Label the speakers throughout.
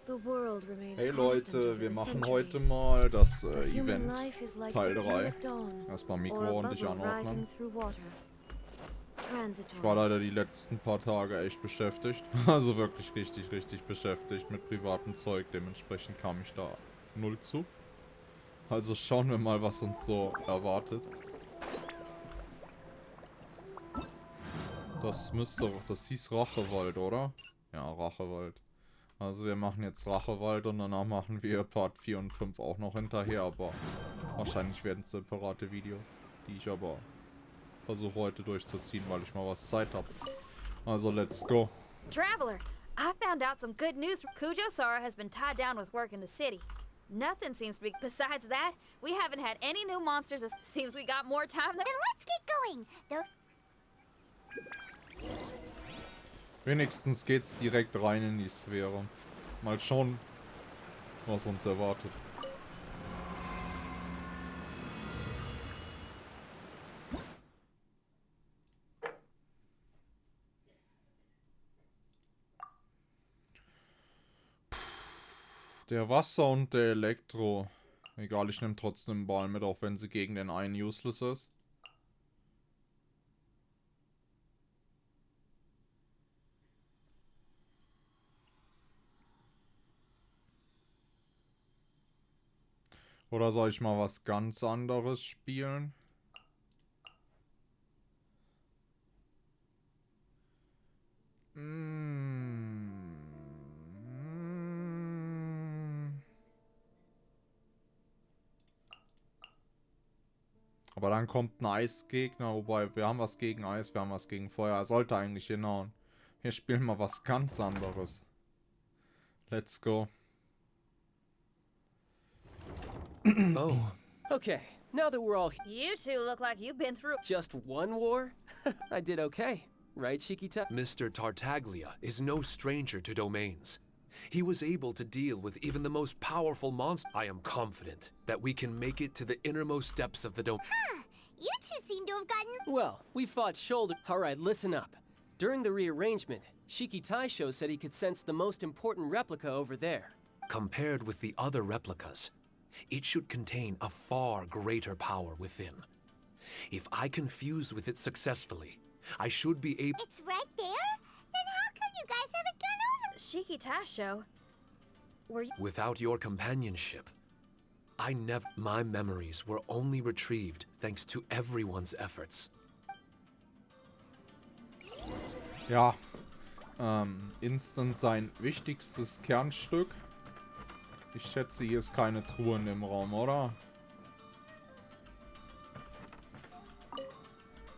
Speaker 1: Hey Leute, wir machen heute mal das Event Teil 3. Erstmal Mikro ordentlich anordnen. Ich war leider die letzten paar Tage echt beschäftigt. Also wirklich richtig beschäftigt mit privatem Zeug. Dementsprechend kam ich da null zu. Also schauen wir mal, was uns so erwartet. Das hieß Rachewald, oder? Ja, Rachewald. Also wir machen jetzt Rachewald und danach machen wir Part 4 und 5 auch noch hinterher, aber wahrscheinlich werden es separate Videos, die ich aber versuche heute durchzuziehen, weil ich mal was Zeit habe. Also let's go.
Speaker 2: Traveler, I found out some good news. Kujo-Sara has been tied down with work in the city. Nothing seems to be. Besides that, we haven't had any new monsters. It seems we got more time than.
Speaker 3: Then let's get going.
Speaker 1: Wenigstens geht's direkt rein in die Sphäre. Mal schauen, was uns erwartet. Der Wasser und der Elektro. Egal, ich nehme trotzdem den Ball mit, auch wenn sie gegen den einen useless ist. Oder soll ich mal was ganz anderes spielen? Aber dann kommt ein Eisgegner, wobei wir haben was gegen Eis, wir haben was gegen Feuer. Er sollte eigentlich hinhauen. Hier spielen wir was ganz anderes. Let's go.
Speaker 4: Oh, okay. Now that we're all here.
Speaker 2: You two look like you've been through.
Speaker 4: Just one war? I did okay. Right, Shikita?
Speaker 5: Mr. Tartaglia is no stranger to domains. He was able to deal with even the most powerful monster. I am confident that we can make it to the innermost depths of the domain.
Speaker 3: Huh. You two seem to have gotten...
Speaker 4: Well, we fought shoulder... Alright, listen up. During the rearrangement, Shiki Taisho said he could sense the most important replica over there.
Speaker 5: Compared with the other replicas, it should contain a far greater power within. If I can fuse with it successfully, I should be able...
Speaker 3: It's right there? Then how come you guys haven't gone over...
Speaker 2: Shiki Tasho, were you...
Speaker 5: Without your companionship, I never... My memories were only retrieved thanks to everyone's efforts.
Speaker 1: Ja, Instant sein wichtigstes Kernstück. Ich schätze, hier ist keine Truhe in dem Raum, oder?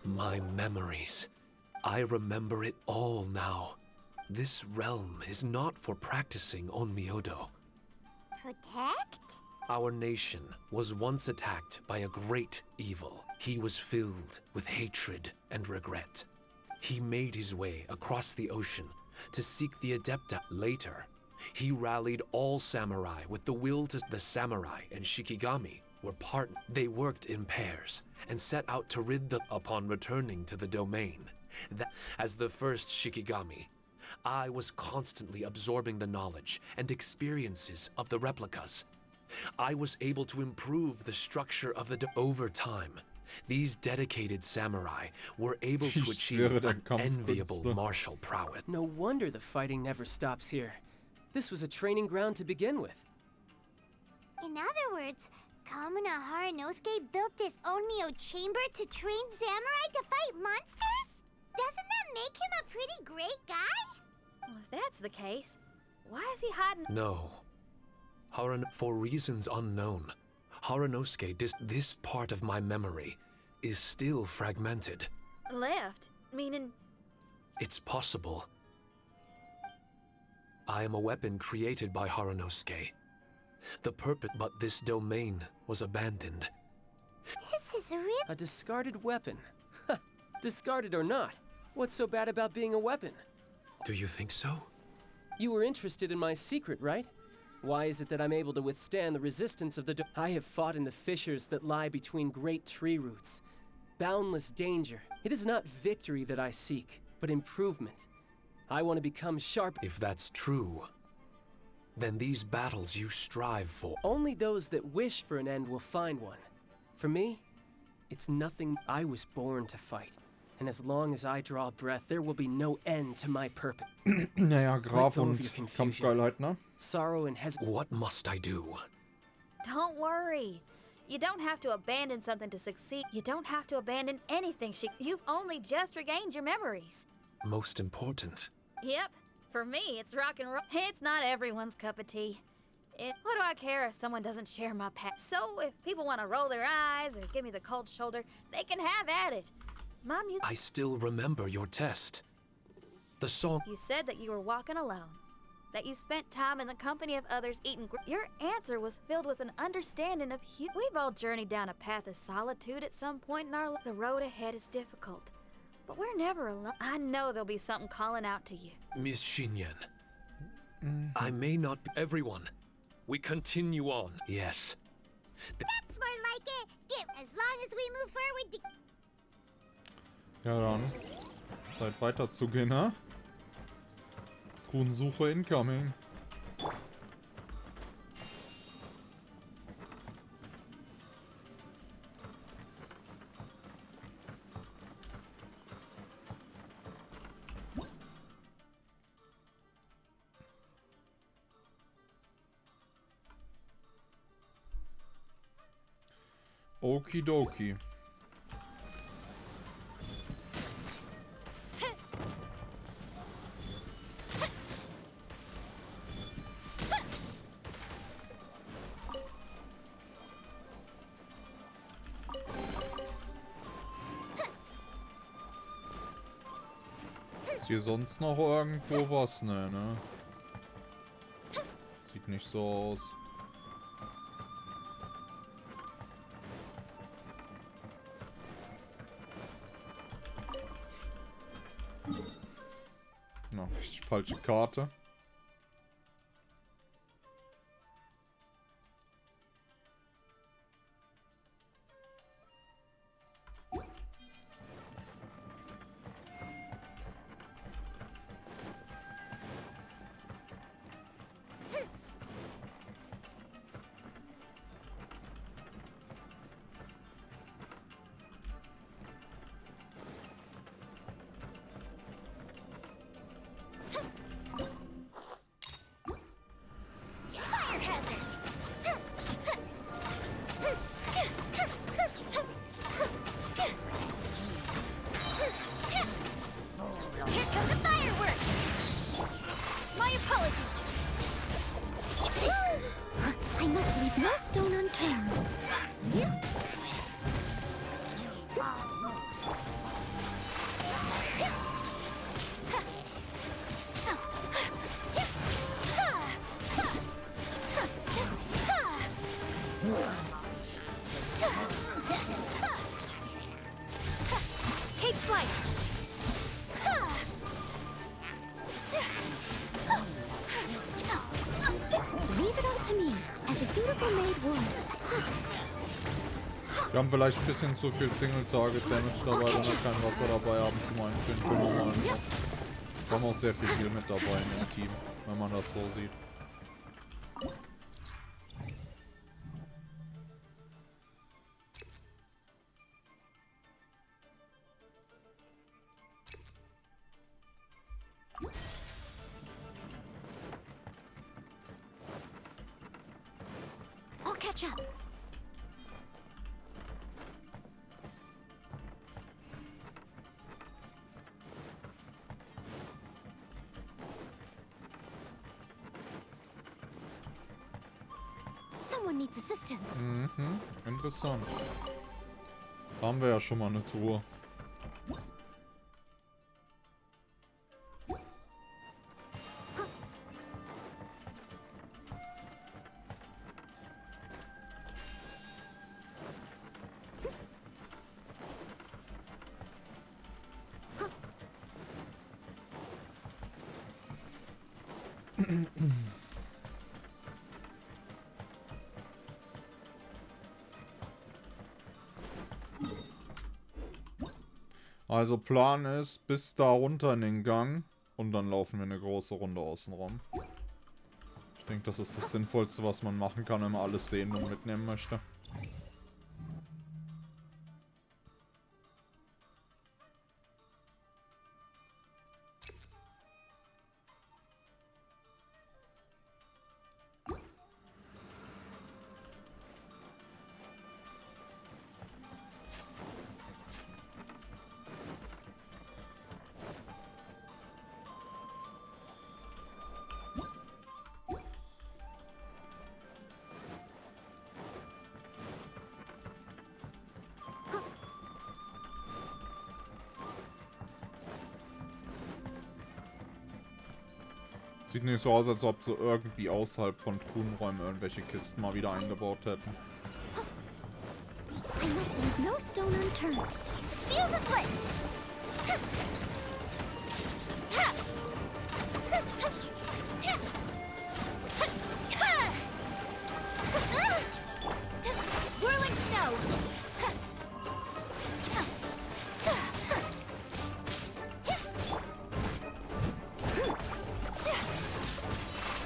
Speaker 5: My memories. I remember it all now. This realm is not for practicing Onmyou.
Speaker 3: Protect?
Speaker 5: Our nation was once attacked by a great evil. He was filled with hatred and regret. He made his way across the ocean to seek the Adepta. Later, he rallied all samurai with the will to... The samurai and Shikigami were partners. They worked in pairs and set out to rid the... Upon returning to the domain, as the first Shikigami, I was constantly absorbing the knowledge and experiences of the replicas. I was able to improve the structure of the... Over time, these dedicated samurai were able to achieve an enviable martial prowess.
Speaker 4: No wonder the fighting never stops here. This was a training ground to begin with.
Speaker 3: In other words, Kamuna Haranosuke built this Onmyou chamber to train samurai to fight monsters? Doesn't that make him a pretty great guy?
Speaker 2: Well, if that's the case, why is he hiding?
Speaker 5: No. For reasons unknown, Haranosuke this part of my memory is still fragmented.
Speaker 2: Left? Meaning...
Speaker 5: It's possible. I am a weapon created by Haranosuke. The purpose, but this domain was abandoned.
Speaker 3: This is real.
Speaker 4: A discarded weapon. Discarded or not, what's so bad about being a weapon?
Speaker 5: Do you think so?
Speaker 4: You were interested in my secret, right? Why is it that I'm able to withstand the resistance of the... I have fought in the fissures that lie between great tree roots. Boundless danger. It is not victory that I seek, but improvement. I want to become sharp...
Speaker 5: If that's true, then these battles you strive for.
Speaker 4: Only those that wish for an end will find one. For me, it's nothing. I was born to fight. And as long as I draw breath, there will be no end to my purpose.
Speaker 1: Naja, Graf
Speaker 4: Let go of
Speaker 1: und
Speaker 4: your confusion.
Speaker 1: Kampfgeilheit, ne?
Speaker 4: Sorrow and hesitation.
Speaker 5: What must I do?
Speaker 2: Don't worry. You don't have to abandon something to succeed. You don't have to abandon anything. You've only just regained your memories.
Speaker 5: Most important.
Speaker 2: Yep. For me, it's rock and roll. It's not everyone's cup of tea. What do I care if someone doesn't share my past? So if people want to roll their eyes or give me the cold shoulder, they can have at it.
Speaker 5: I still remember your test. The song.
Speaker 2: You said that you were walking alone, that you spent time in the company of others eating. Your answer was filled with an understanding of we've all journeyed down a path of solitude at some point in our life. The road ahead is difficult, but we're never alone. I know there'll be something calling out to you.
Speaker 5: Miss Xinyan. I may not be everyone. We continue on. Yes.
Speaker 3: That's more like it. As long as we move forward.
Speaker 1: Ja dann. Zeit weiterzugehen, ne? Truhensuche incoming. Okidoki. Ist hier sonst noch irgendwo was? Ne? Sieht nicht so aus. Na, falsche Karte.
Speaker 2: Take flight.
Speaker 3: Leave it all to me, as a dutiful maid would.
Speaker 1: Wir haben vielleicht ein bisschen zu viel Single-Target-Damage dabei, wenn wir kein Wasser dabei haben zum Einfinden. Wir haben auch sehr viel Heal mit dabei in dem Team, wenn man das so sieht.
Speaker 3: I'll catch up. Someone needs assistance.
Speaker 1: Mhm, interessant. Da haben wir ja schon mal eine Tour. Also Plan ist, bis da runter in den Gang und dann laufen wir eine große Runde außen rum. Ich Ich denke, das ist das Sinnvollste, was man machen kann, wenn man alles sehen und mitnehmen möchte. Sieht nicht so aus, als ob sie irgendwie außerhalb von Truhenräumen irgendwelche Kisten mal wieder eingebaut hätten.
Speaker 3: I must leave no stone unturned. Fuse is lit! Whirling snow!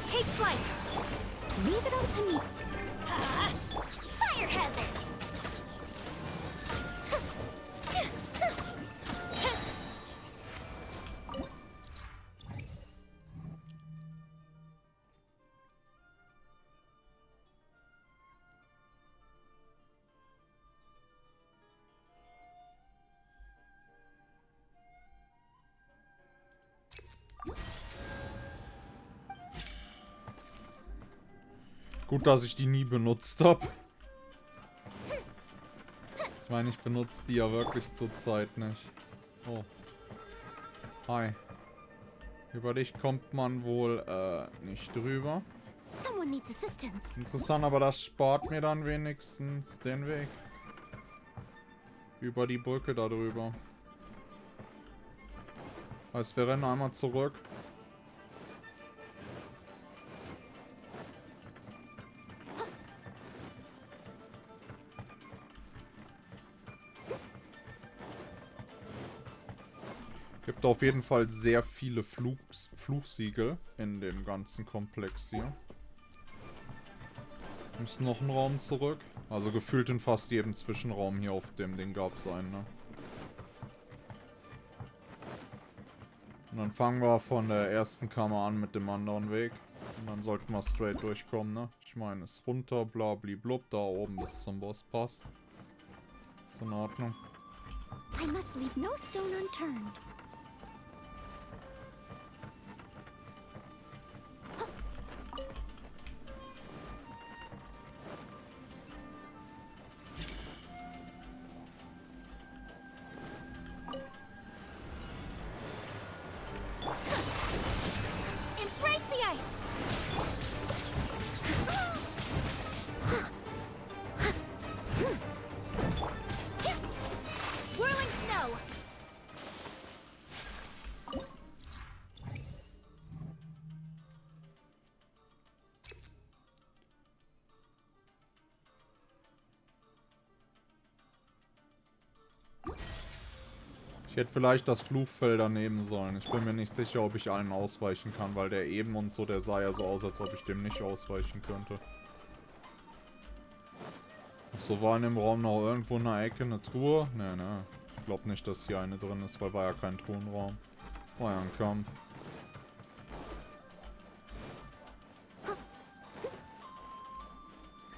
Speaker 3: Take flight! Leave it all to me. Fire hazard!
Speaker 1: Gut, dass ich die nie benutzt habe. Ich meine, ich benutze die ja wirklich zurzeit nicht. Oh. Hi. Über dich kommt man wohl nicht drüber.
Speaker 3: Someone needs assistance.
Speaker 1: Interessant, aber das spart mir dann wenigstens den Weg. Über die Brücke da drüber. Heißt, wir rennen einmal zurück. Gibt auf jeden Fall sehr viele Fluchsiegel in dem ganzen Komplex hier. Muss noch ein Raum zurück. Also gefühlt in fast jedem Zwischenraum hier auf dem Ding gab es einen, ne? Und dann fangen wir von der ersten Kammer an mit dem anderen Weg. Und dann sollten wir straight durchkommen, ne? Ich meine, es runter, bla bli blub, da oben bis zum Boss passt. Ist in Ordnung.
Speaker 3: I must leave no stone unturned.
Speaker 2: Embrace the ice! Whirling snow!
Speaker 1: Ich hätte vielleicht das Flugfeld daneben sollen. Ich bin mir nicht sicher, ob ich allen ausweichen kann, weil der eben und so, der sah ja so aus, als ob ich dem nicht ausweichen könnte. Ach so, war in dem Raum noch irgendwo in der Ecke eine Truhe? Ne. Ich glaube nicht, dass hier eine drin ist, weil war ja kein Truhenraum. War ja ein Kampf.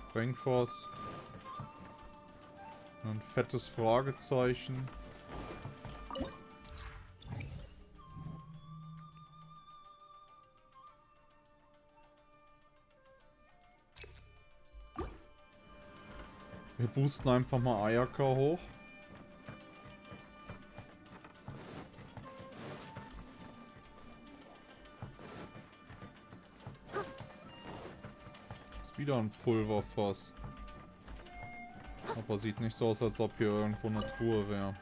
Speaker 1: Sprengfass. Ein fettes Fragezeichen. Wir boosten einfach mal Ayaka hoch. Ist wieder ein Pulverfass. Aber sieht nicht so aus, als ob hier irgendwo eine Truhe wäre.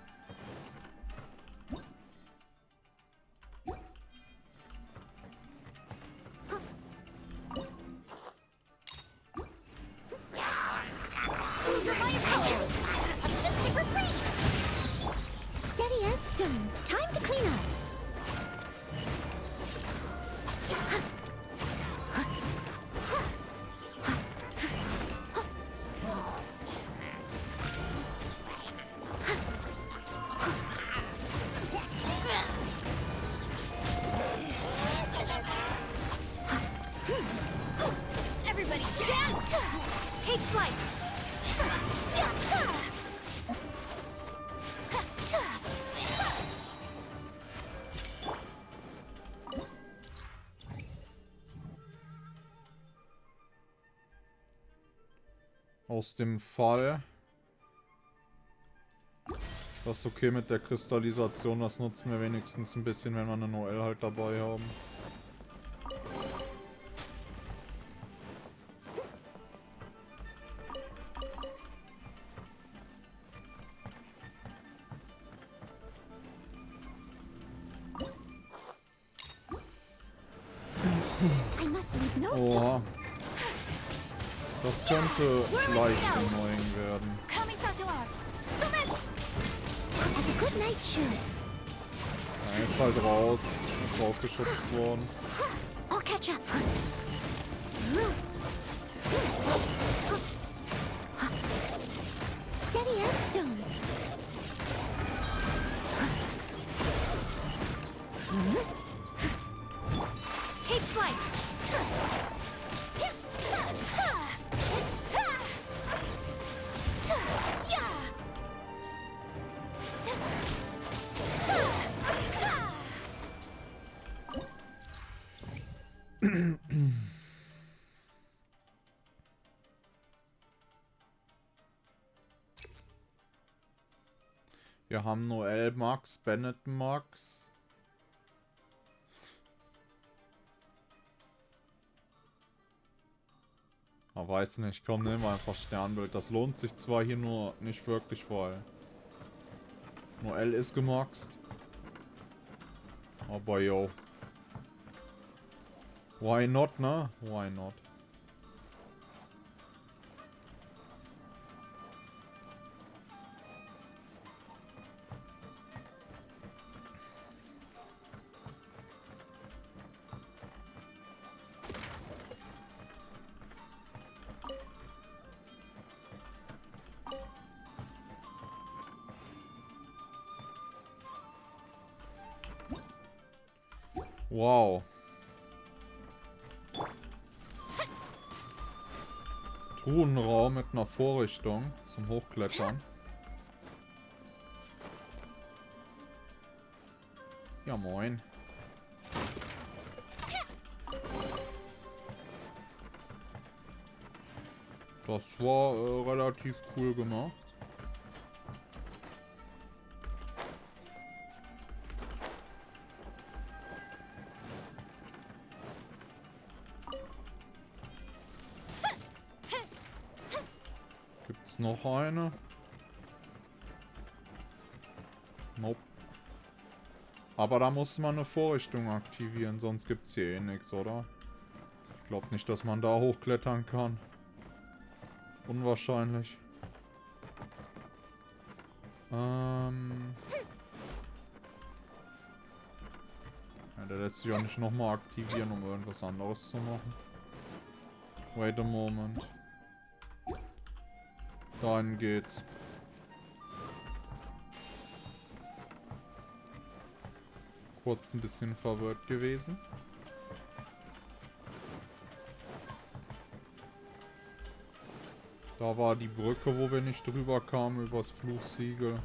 Speaker 3: Steady as stone. Time to clean up.
Speaker 2: Take flight.
Speaker 1: Aus dem Fall. Das ist okay mit der Kristallisation, das nutzen wir wenigstens ein bisschen, wenn wir eine Noelle halt dabei haben. Oha. Das könnte leicht annoying werden. Er ist halt raus. Ist rausgeschubst worden.
Speaker 3: I'll catch up. Steady as stone.
Speaker 2: Take flight.
Speaker 1: Wir haben Noelle Max, Bennett Max. Aber weiß nicht, komm, nehmen wir einfach Sternbild. Das lohnt sich zwar hier nur nicht wirklich, weil Noelle ist gemaxt. Aber yo. Why not, ne? Why not? Wow. Truhenraum mit einer Vorrichtung zum Hochklettern. Ja, moin. Das war relativ cool gemacht. Gibt's noch eine? Nope. Aber da muss man eine Vorrichtung aktivieren, sonst gibt's hier eh nichts, oder? Ich glaube nicht, dass man da hochklettern kann. Unwahrscheinlich. Ja, der lässt sich auch nicht nochmal aktivieren, um irgendwas anderes zu machen. Wait a moment. Dahin geht's. Kurz ein bisschen verwirrt gewesen. Da war die Brücke, wo wir nicht drüber kamen, übers Fluchsiegel.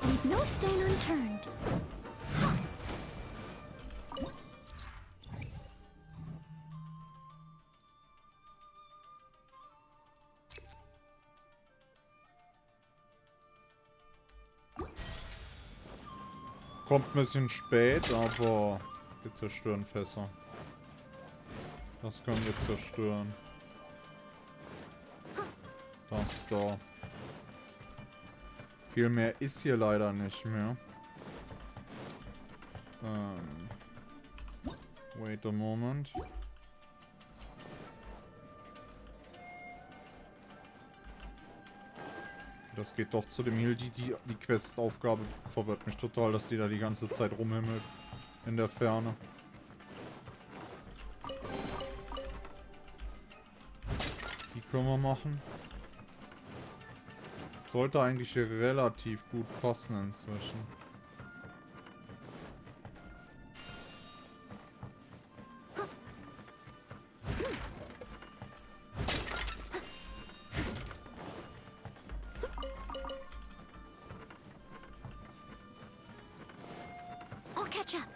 Speaker 3: Leave no stone unturned.
Speaker 1: Kommt ein bisschen spät, aber wir zerstören Fässer. Das können wir zerstören. Das da. Viel mehr ist hier leider nicht mehr. Wait a moment. Das geht doch zu dem Heal. Die Quest-Aufgabe verwirrt mich total, dass die da die ganze Zeit rumhimmelt. In der Ferne. Die können wir machen. Sollte eigentlich relativ gut passen inzwischen.
Speaker 3: I'll catch up.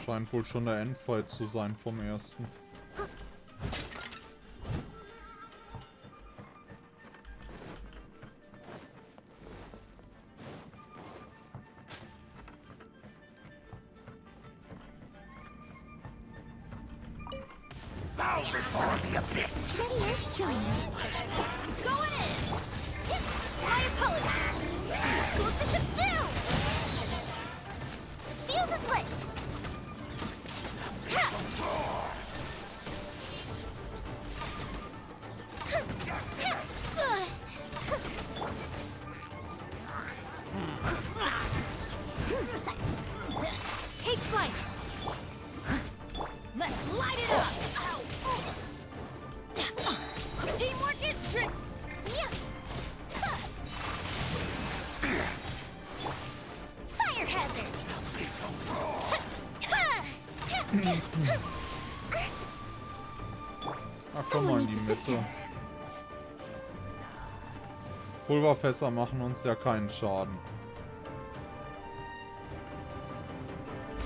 Speaker 1: Scheint wohl schon der Endfight zu sein vom ersten.
Speaker 3: Steady as stone. Going in. My apologies. Close the ship down. Fuse is lit. Take flight. Let's light it up. Teamwork is strict. Fire hazard.
Speaker 1: Ach, komm mal in die Mitte. Pulverfässer machen uns ja keinen Schaden.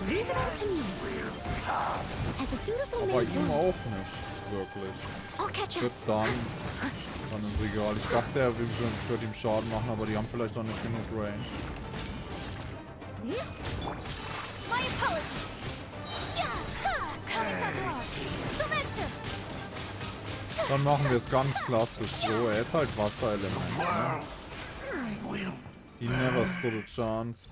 Speaker 3: Leave it all to me. As a dutiful
Speaker 1: Aber
Speaker 3: man
Speaker 1: ihm
Speaker 3: would.
Speaker 1: auch nicht, wirklich.
Speaker 3: I'll catch
Speaker 1: Gut,
Speaker 3: up.
Speaker 1: dann ist egal. Ich dachte, er würde ihm Schaden machen, aber die haben vielleicht auch nicht genug Range.
Speaker 3: My apologies.
Speaker 1: Dann machen wir es ganz klassisch so. Er ist halt Wasserelement. Ne? He never stood a chance.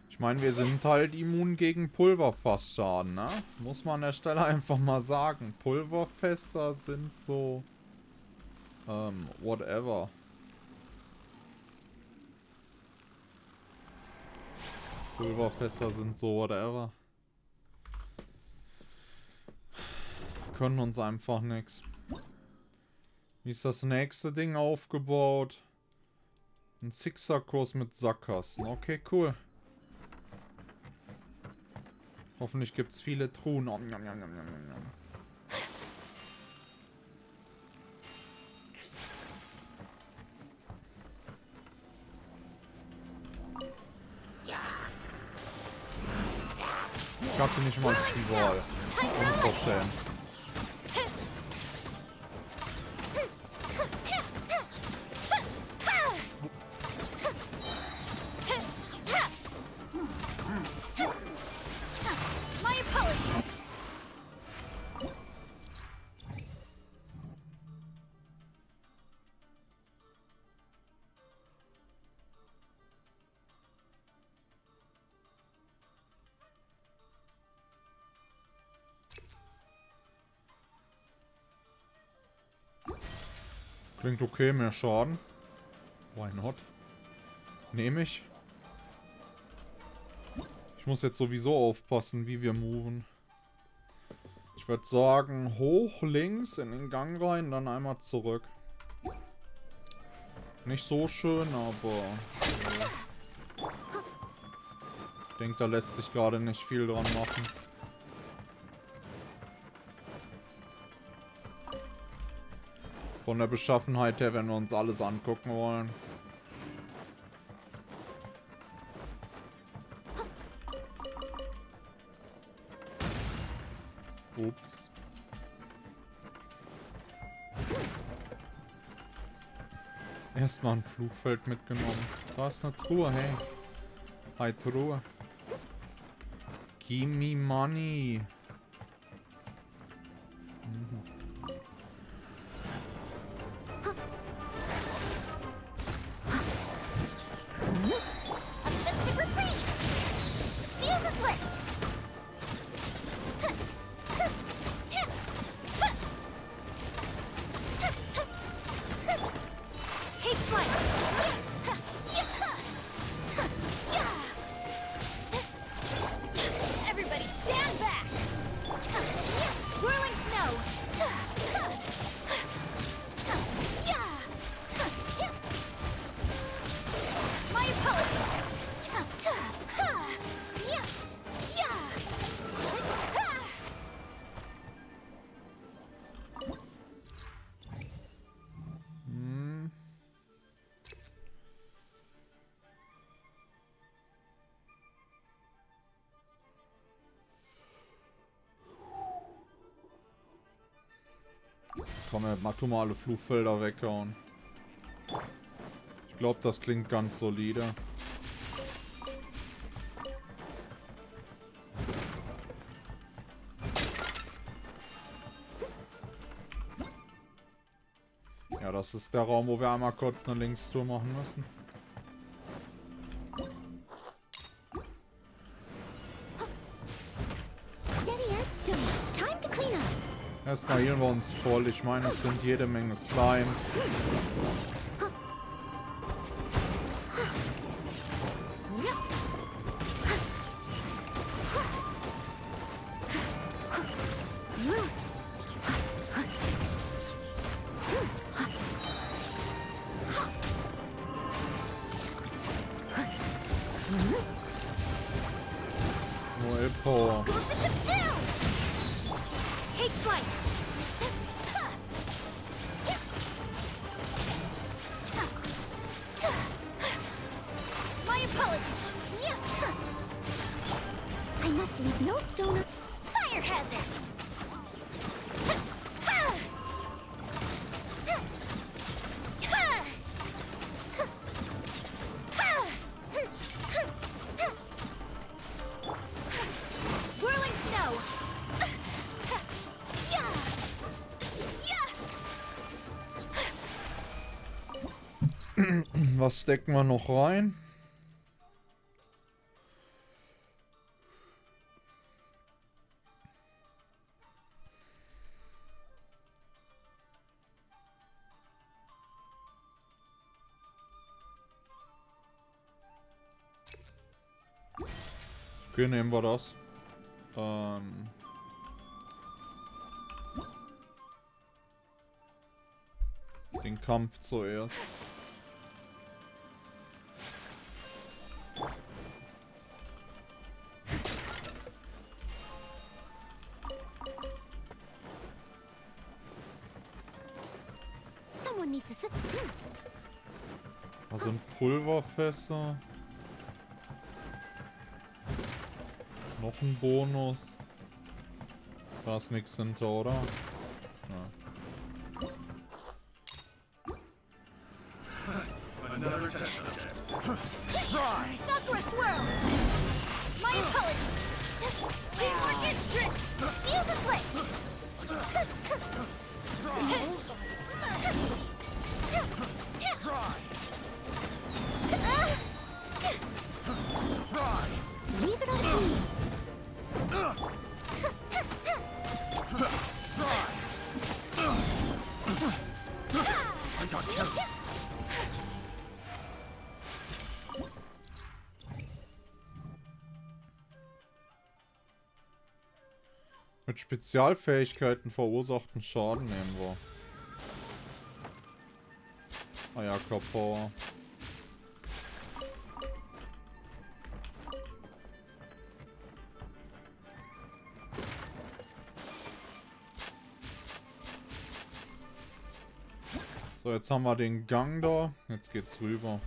Speaker 1: Ich meine, wir sind halt immun gegen Pulverfassschaden, ne? Muss man an der Stelle einfach mal sagen. Pulverfässer sind so... whatever. Pulverfässer sind so whatever. Können uns einfach nix. Wie ist das nächste Ding aufgebaut? Ein Zickzackkurs mit Sackgassen. Okay, cool. Hoffentlich gibt es viele Truhen. Nom, nom, nom, nom, nom, nom. Ich hatte nicht mal die Wahl. Unverschämt.
Speaker 3: My apologies.
Speaker 1: Klingt okay, mehr Schaden. Why not? Nehme ich. Ich muss jetzt sowieso aufpassen, wie wir moven. Ich würde sagen, hoch links in den Gang rein, dann einmal zurück. Nicht so schön, aber... Ich denke, da lässt sich gerade nicht viel dran machen. Von der Beschaffenheit her, wenn wir uns alles angucken wollen. Ups. Erstmal ein Flugfeld mitgenommen. Da ist eine Truhe, hey. Hi, Truhe. Give me money. Komm, mach du mal alle Flugfelder weghauen. Ich glaube, das klingt ganz solide. Ja, das ist der Raum, wo wir einmal kurz eine Linkstour machen müssen. Erstmal healen wir uns voll. Ich meine, es sind jede Menge Slimes. Nur Power. Was stecken wir noch rein? Okay, nehmen wir das. Den Kampf zuerst. Da sind Pulverfässer. Noch ein Bonus. Da ist nichts hinter, oder? Ja.
Speaker 6: Another test subject.
Speaker 3: Stop for a swirl! My apologies! Teamwork is strict! Fuse is lit! Leave it up to me!
Speaker 6: I got killed.
Speaker 1: Mit Spezialfähigkeiten verursachten Schaden nehmen wir. Eierkopf-Power. So, jetzt haben wir den Gang da. Jetzt geht's rüber.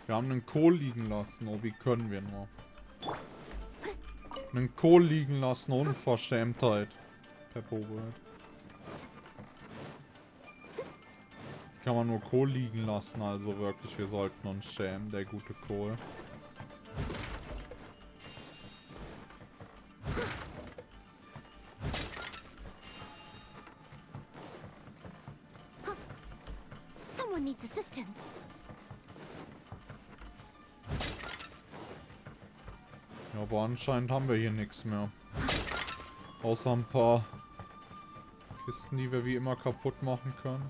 Speaker 1: Wir haben einen Kohl liegen lassen. Oh, wie können wir nur? Einen Kohl liegen lassen. Unverschämtheit. Pepperwood. Kann man nur Kohl liegen lassen. Also wirklich, wir sollten uns schämen. Der gute Kohl.
Speaker 3: Someone needs assistance.
Speaker 1: Ja, aber anscheinend haben wir hier nichts mehr. Außer ein paar Kisten, die wir wie immer kaputt machen können.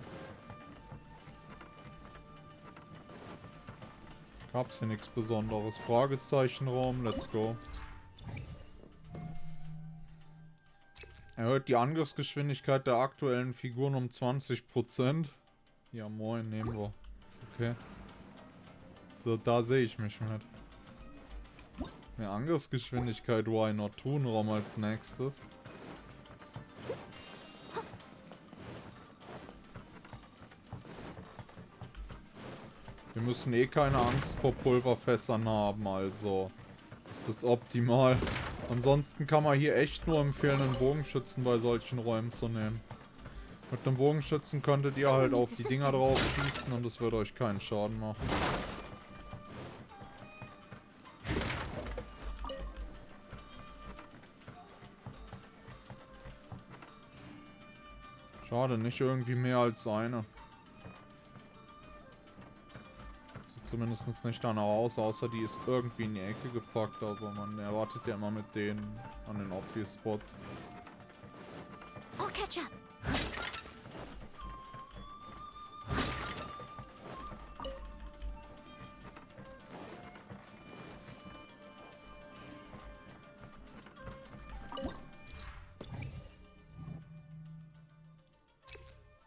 Speaker 1: Gab's hier nichts Besonderes. Fragezeichenraum, let's go. Erhöht die Angriffsgeschwindigkeit der aktuellen Figuren um 20%. Ja moin, nehmen wir. Ist okay. So, da sehe ich mich mit. Mehr Angriffsgeschwindigkeit, why not? Truhenraum als nächstes. Wir müssen eh keine Angst vor Pulverfässern haben, also ist das optimal. Ansonsten kann man hier echt nur empfehlen, einen Bogenschützen bei solchen Räumen zu nehmen. Mit einem Bogenschützen könntet ihr halt auf die Dinger drauf schießen und es wird euch keinen Schaden machen. Schade, nicht irgendwie mehr als eine. Sieht zumindest nicht danach aus, außer die ist irgendwie in die Ecke gepackt, aber man erwartet ja immer mit denen an den obvious Spots.
Speaker 3: I'll catch up.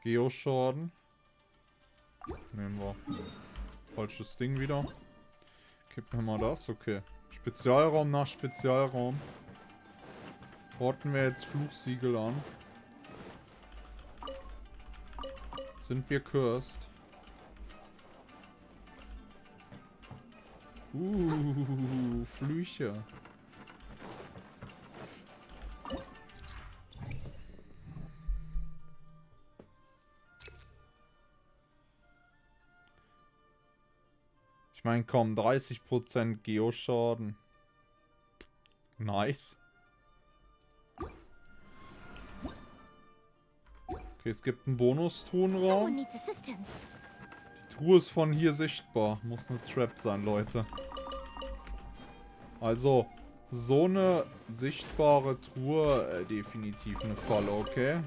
Speaker 1: Geoschaden. Nehmen wir. Falsches Ding wieder. Kippen wir mal das, okay. Spezialraum nach Spezialraum. Orten wir jetzt Fluchsiegel an. Sind wir cursed? Flüche. Ich meine, komm, 30% Geoschaden. Nice. Okay, es gibt einen Bonus-Truhenraum. Die Truhe ist von hier sichtbar. Muss eine Trap sein, Leute. Also, so eine sichtbare Truhe, definitiv eine Falle, okay?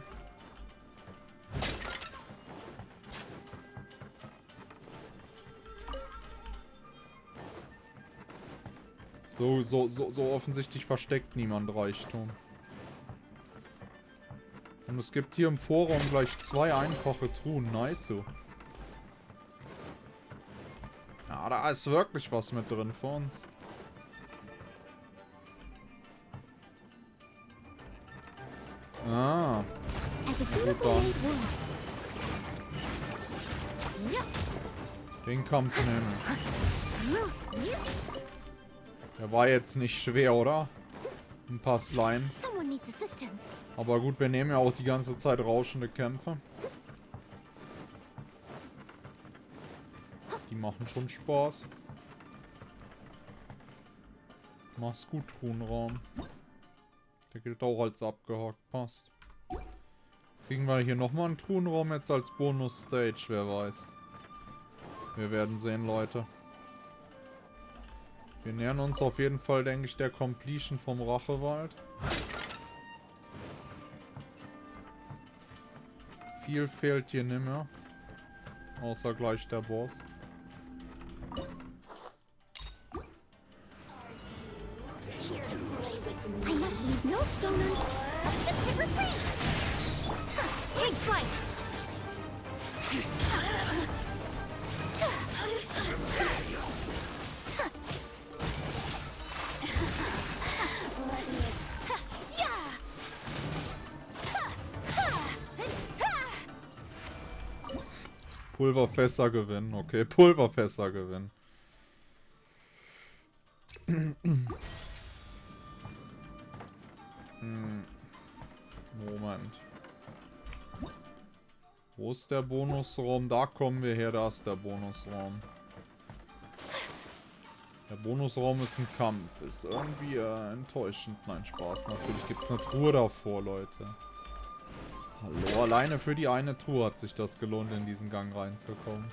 Speaker 1: So offensichtlich versteckt niemand Reichtum. Und es gibt hier im Vorraum gleich 2 einfache Truhen. Nice so. Ja, da ist wirklich was mit drin für uns. Ah. Gut dann. Den Kampf nehmen. Der war jetzt nicht schwer, oder? Ein paar Slime. Aber gut, wir nehmen ja auch die ganze Zeit rauschende Kämpfe. Die machen schon Spaß. Mach's gut, Truhenraum. Der gilt auch als abgehakt. Passt. Kriegen wir hier nochmal einen Truhenraum jetzt als Bonus-Stage? Wer weiß. Wir werden sehen, Leute. Wir nähern uns auf jeden Fall, denke ich, der Completion vom Rachewald. Viel fehlt hier nicht mehr. Außer gleich der Boss.
Speaker 3: I must leave no stone unturned. Let's hit retreat!
Speaker 2: Take flight!
Speaker 1: Pulverfässer gewinnen. Okay, Pulverfässer gewinnen. Moment. Wo ist der Bonusraum? Da kommen wir her, da ist der Bonusraum. Der Bonusraum ist ein Kampf. Ist irgendwie enttäuschend. Nein, Spaß. Natürlich gibt es eine Truhe davor, Leute. Hallo, alleine für die eine Truhe hat sich das gelohnt, in diesen Gang reinzukommen.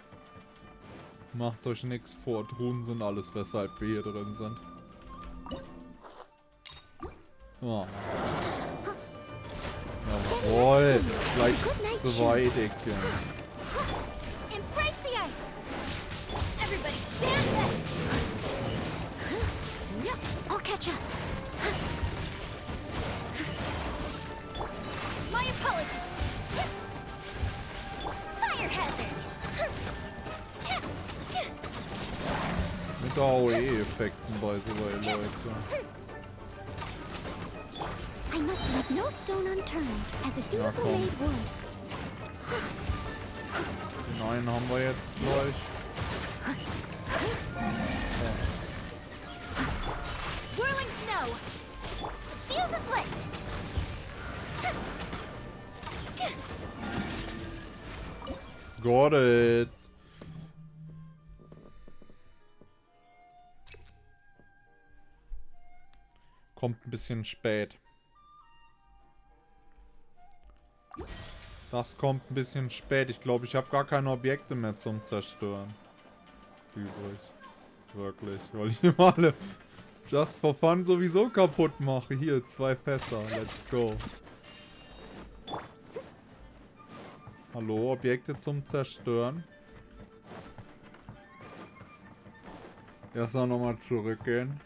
Speaker 1: Macht euch nichts vor. Truhen sind alles, weshalb wir hier drin sind. Ja. Jawohl. Gleich zwei Dicke.
Speaker 2: Embrace the ice! Everybody stand back!
Speaker 3: I'll catch up.
Speaker 2: My apologies! Fire hazard!
Speaker 1: Mit AOE-Effekten by the way, Leute.
Speaker 3: I must leave no stone unturned, as a dutiful
Speaker 1: komm.
Speaker 3: maid would.
Speaker 1: Den einen haben wir jetzt gleich.
Speaker 2: Whirling snow!
Speaker 3: Fuse is lit!
Speaker 1: Got it. Kommt ein bisschen spät. Das kommt ein bisschen spät. Ich glaube, ich habe gar keine Objekte mehr zum Zerstören. Übrig. Wirklich. Weil ich immer alle just for fun sowieso kaputt mache. Hier, 2 Fässer. Let's go. Hallo, Objekte zum Zerstören. Erstmal nochmal zurückgehen.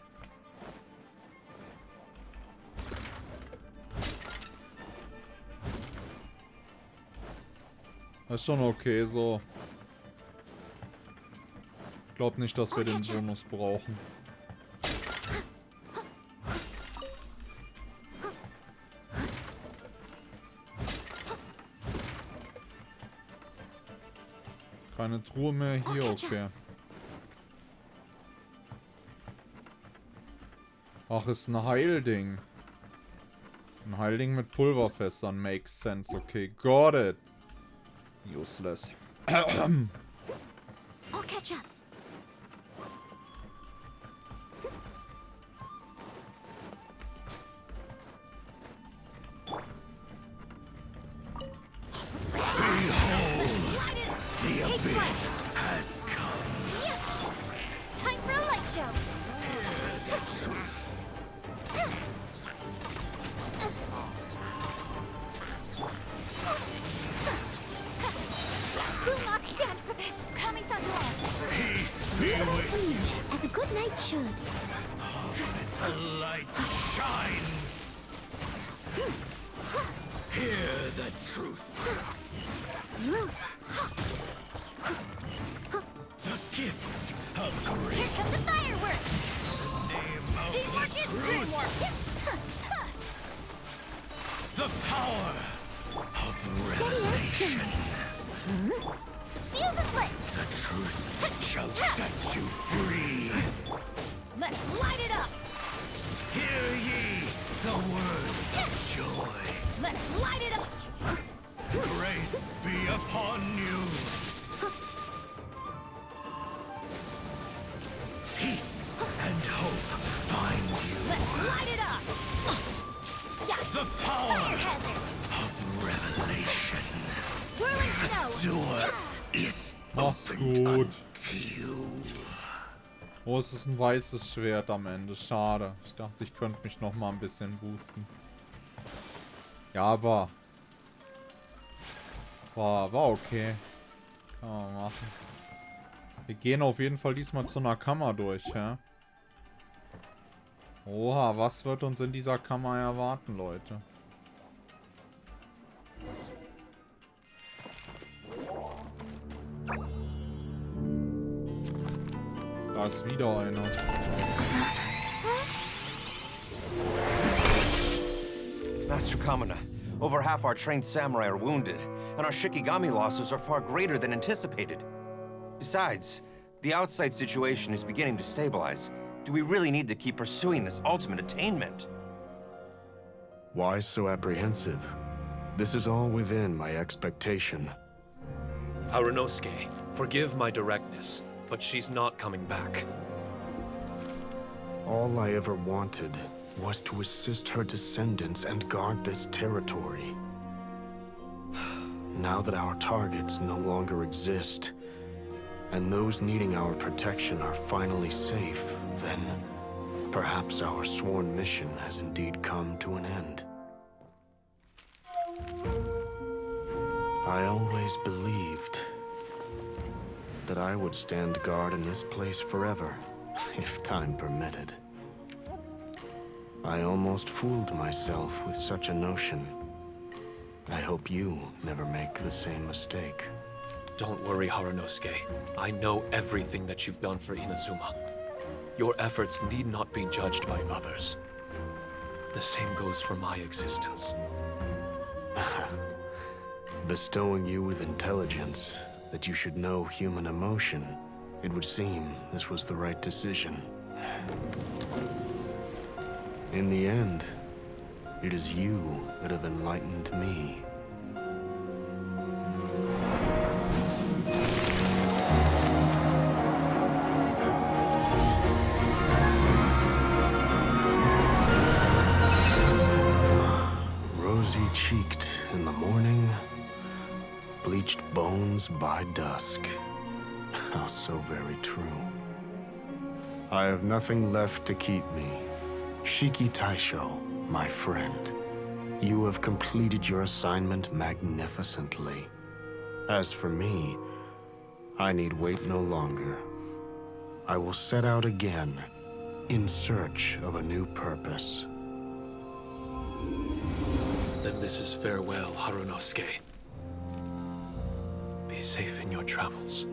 Speaker 1: Das ist schon okay so. Ich glaube nicht, dass wir den Bonus brauchen. Keine Truhe mehr hier, okay. Ach, ist ein Heilding. Ein Heilding mit Pulverfässern makes sense, okay. Got it. Useless.
Speaker 3: I'll catch up.
Speaker 6: The abyss has come.
Speaker 2: Time for a light show! Will not stand for this! Kami-san's land!
Speaker 6: Peace be with you.
Speaker 3: As a good knight should.
Speaker 6: The light shines. Hear the truth. The gifts of
Speaker 2: Here
Speaker 6: grace.
Speaker 2: come the fireworks!
Speaker 6: Name of
Speaker 2: Teamwork
Speaker 6: the
Speaker 2: is
Speaker 6: truth.
Speaker 2: dreamwork!
Speaker 6: The power of
Speaker 3: Steady as
Speaker 6: revelation.
Speaker 2: Fuse is lit!
Speaker 6: The truth shall set you free.
Speaker 2: Let's light it up!
Speaker 6: Hear ye the word of joy.
Speaker 2: Let's light it up!
Speaker 6: Grace be upon you. Peace and hope find you.
Speaker 2: Let's light it up! Yeah!
Speaker 6: The power
Speaker 2: Fire hazard!
Speaker 6: of revelation.
Speaker 2: Whirling snow!
Speaker 6: Door is
Speaker 1: Mach's
Speaker 6: opened
Speaker 1: gut.
Speaker 6: unto you.
Speaker 1: Oh, es ist ein weißes Schwert am Ende. Schade. Ich dachte, ich könnte mich noch mal ein bisschen boosten. Ja, aber... War okay. Kann man machen. Wir gehen auf jeden Fall diesmal zu einer Kammer durch, ja? Oha, was wird uns in dieser Kammer erwarten, Leute? Da ist wieder einer.
Speaker 7: Master Kamina, over half our trained samurai are wounded, and our Shikigami losses are far greater than anticipated. Besides, the outside situation is beginning to stabilize. Do we really need to keep pursuing this ultimate attainment?
Speaker 6: Why so apprehensive? This is all within my expectation.
Speaker 5: Harunosuke, forgive my directness, but she's not coming back.
Speaker 6: All I ever wanted was to assist her descendants and guard this territory. Now that our targets no longer exist, and those needing our protection are finally safe, then perhaps our sworn mission has indeed come to an end. I always believed that I would stand guard in this place forever, if time permitted. I almost fooled myself with such a notion. I hope you never make the same mistake.
Speaker 5: Don't worry, Harunosuke. I know everything that you've done for Inazuma. Your efforts need not be judged by others. The same goes for my existence.
Speaker 6: Bestowing you with intelligence, that you should know human emotion, it would seem this was the right decision. In the end, it is you that have enlightened me. Rosy-cheeked in the morning, bleached bones by dusk. How so very true. I have nothing left to keep me. Shiki Taisho, my friend, you have completed your assignment magnificently. As for me, I need wait no longer. I will set out again, in search of a new purpose.
Speaker 5: Then this is farewell, Harunosuke. Be safe in your travels.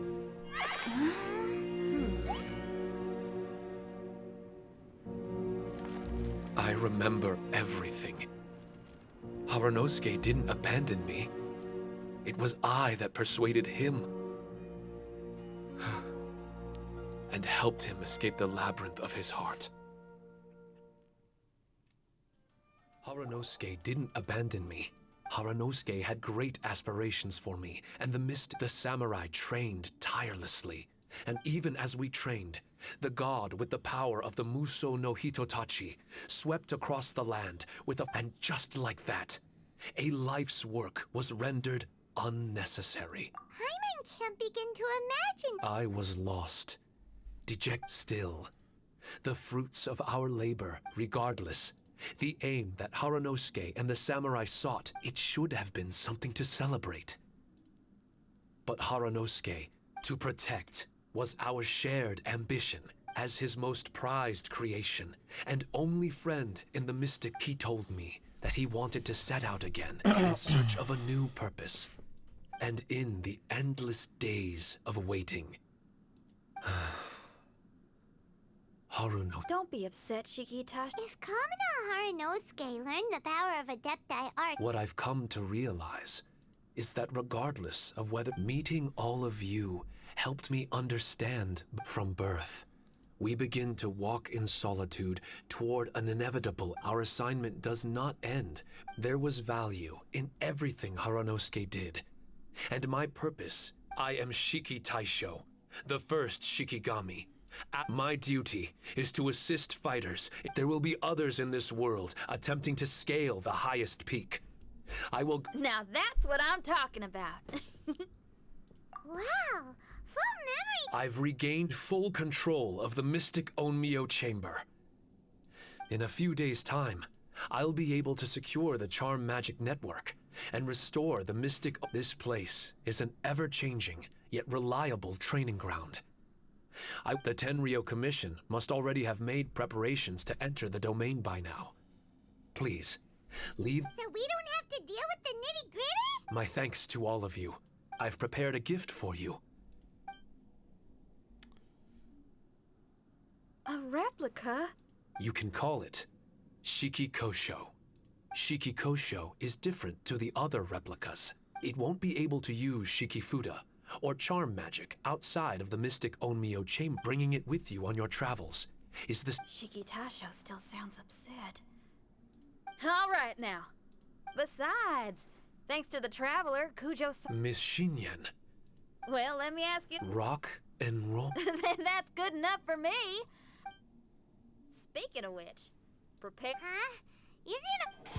Speaker 5: I remember everything. Harunosuke didn't abandon me. It was I that persuaded him. And helped him escape the labyrinth of his heart. Harunosuke didn't abandon me. Harunosuke had great aspirations for me, and the samurai trained tirelessly. And even as we trained, the god with the power of the Muso no Hitotachi swept across the land and just like that, a life's work was rendered unnecessary.
Speaker 3: Hyman can't begin to imagine.
Speaker 5: I was lost, dejected still. The fruits of our labor, regardless, the aim that Harunosuke and the samurai sought, it should have been something to celebrate. But Harunosuke, to protect, was our shared ambition. As his most prized creation and only friend in the mystic, he told me that he wanted to set out again in search of a new purpose. And in the endless days of waiting, Haruno.
Speaker 2: Don't be upset, Shikitashi.
Speaker 3: If Kamina Harunosuke learned the power of Adepti art...
Speaker 5: What I've come to realize is that regardless of whether meeting all of you helped me understand from birth, we begin to walk in solitude toward an inevitable. Our assignment does not end. There was value in everything Harunosuke did. And my purpose, I am Shiki Taisho, the first Shikigami. My duty is to assist fighters. There will be others in this world attempting to scale the highest peak. I will...
Speaker 2: Now that's what I'm talking about.
Speaker 3: Wow, full memory.
Speaker 5: I've regained full control of the mystic Onmyou chamber. In a few days' time, I'll be able to secure the charm magic network and restore the mystic. This place is an ever-changing, yet reliable training ground. The Tenryou Commission must already have made preparations to enter the domain by now. Please, leave.
Speaker 3: So we don't have to deal with the nitty-gritty?
Speaker 5: My thanks to all of you. I've prepared a gift for you.
Speaker 2: replica?
Speaker 5: You can call it Shiki Kosho. Shiki Kosho is different to the other replicas. It won't be able to use Shikifuda or charm magic outside of the mystic Onmyou-Chamber. Bringing it with you on your travels is this.
Speaker 2: Shikitasho still sounds upset. All right now. Besides, thanks to the traveler, Kujo...
Speaker 5: Miss Shinyan.
Speaker 2: Well, let me ask you...
Speaker 5: Rock and roll.
Speaker 2: Then that's good enough for me. Speaking of which, prepare...
Speaker 3: Huh? You're gonna...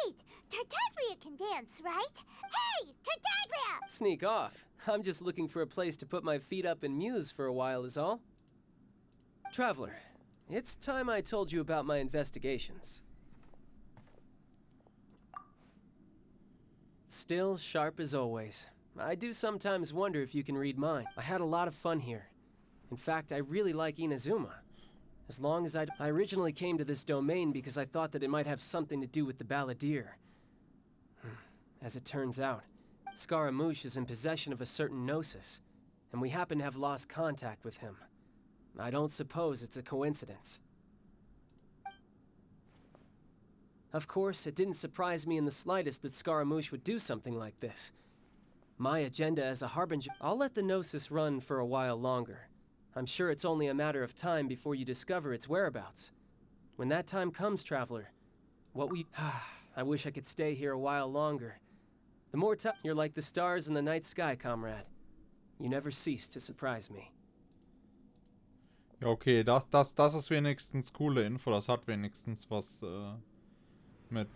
Speaker 3: Wait, Tartaglia can dance, right? Hey, Tartaglia!
Speaker 4: Sneak off. I'm just looking for a place to put my feet up and muse for a while is all. Traveler, it's time I told you about my investigations. Still sharp as always. I do sometimes wonder if you can read mine. I had a lot of fun here. In fact, I really like Inazuma. As long as I originally came to this domain because I thought that it might have something to do with the balladeer. As it turns out, Scaramouche is in possession of a certain gnosis, and we happen to have lost contact with him. I don't suppose it's a coincidence. Of course, it didn't surprise me in the slightest that Scaramouche would do something like this. My agenda as a harbinger... I'll let the gnosis run for a while longer. I'm sure it's only a matter of time before you discover its whereabouts. When that time comes, Traveler, what we... I wish I could stay here a while longer. The more time... You're like the stars in the night sky, comrade. You never cease to surprise me.
Speaker 1: Ja, okay, das ist wenigstens coole Info. Das hat wenigstens was mit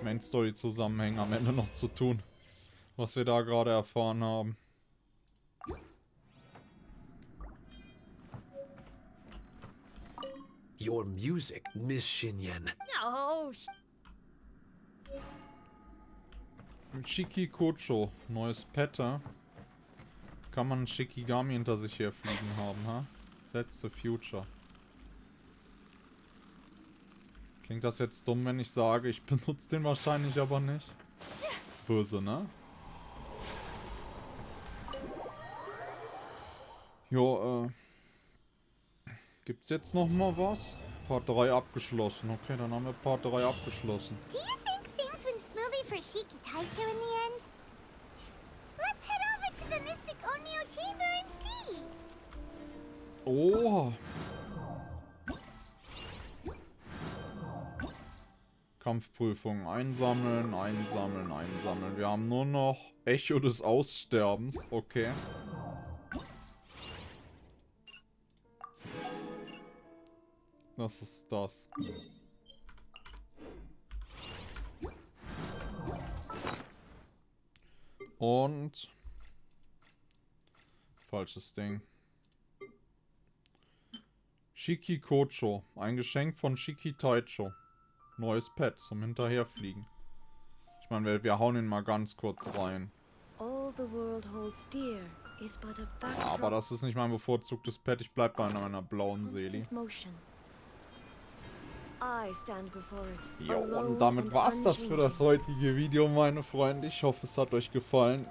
Speaker 1: Main Story Zusammenhängen am Ende noch zu tun. Was wir da gerade erfahren haben.
Speaker 5: Your music, Miss Shinyan.
Speaker 2: Oh,
Speaker 1: Shiki Kocho, neues Pet. Jetzt kann man einen Shikigami hinter sich her fliegen haben, ha? That's the future. Klingt das jetzt dumm, wenn ich sage, ich benutze den wahrscheinlich aber nicht? Böse, ne? Jo, gibt's jetzt noch mal was? Part 3 abgeschlossen. Okay, dann haben wir Part 3 abgeschlossen.
Speaker 3: Do you think things went smoothly for Shiki Taicho in the end? Let's head over to the Mystic Onmyou-Chamber and see.
Speaker 1: Oh. Kampfprüfung. Einsammeln, einsammeln, einsammeln. Wir haben nur noch Echo des Aussterbens. Okay. Das ist das. Und... falsches Ding. Shiki Kocho. Ein Geschenk von Shiki Taicho. Neues Pet zum Hinterherfliegen. Ich meine, wir hauen ihn mal ganz kurz rein.
Speaker 2: all the world holds dear is but a backdrop.
Speaker 1: Aber das ist nicht mein bevorzugtes Pet. Ich bleib bei meiner blauen Seele. Jo, und damit war's das für das heutige Video, meine Freunde. Ich hoffe, es hat euch gefallen.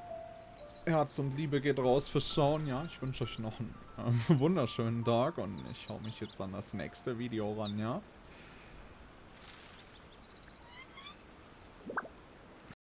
Speaker 1: Herz und Liebe geht raus fürs Schauen. Ja, ich wünsche euch noch einen wunderschönen Tag und ich hau mich jetzt an das nächste Video ran, ja.